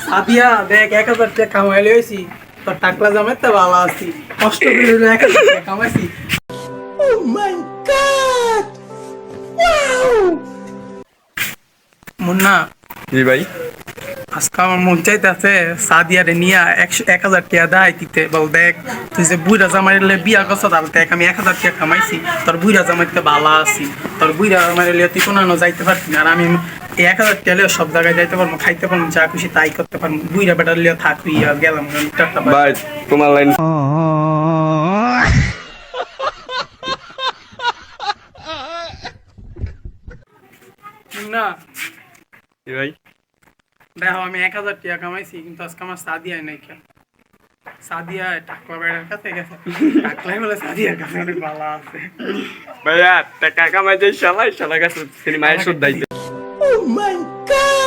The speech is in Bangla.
সাদিয়া দেখ 1000 টাকা কামাই লইছি তোর টাকলা জমাতে তো ভালো আছি কষ্ট করে 1000 টাকা কামাইছি ও মাই গড ওয়াও মুন্না জি ভাই। আজকে আমার মন চাইতেছে সাদিয়ারে নিয়ে 1000 টাকা দেয় দিতে বল দেখ তুই যে বুইরা জামাইলে বিয়া করছ তার দেখ আমি 1000 টাকা কামাইছি তোর বুইরা জামাইতে ভালো আছি তোর বুইরা জামাইলে তুই কোনো যাইতে পারবি না আর আমি এই 1000 টাকা লিয়ে সব জায়গায় যাইতে পারবো খাইতে পারবো যা খুশি তাই করতে পারবো বুইরা বেটার লিয়ে থাকবি আর গেলাম টাটা ভাই তোমার লাইন। না জি ভাই। দেখো আমি 1000 টাকা কামাইছি কিন্তু আজকে আমার সাদিয়া নাই কেন সাদিয়া টাকলা বেড়ার কাছে গেছে টাকলাই বলে সাদিয়ার কাছে অনেক ভালো আছে ভাইয়া টাকা কামাই যাই শালা শালা গাছ সিনেমায় শুদ্ধ Oh my god!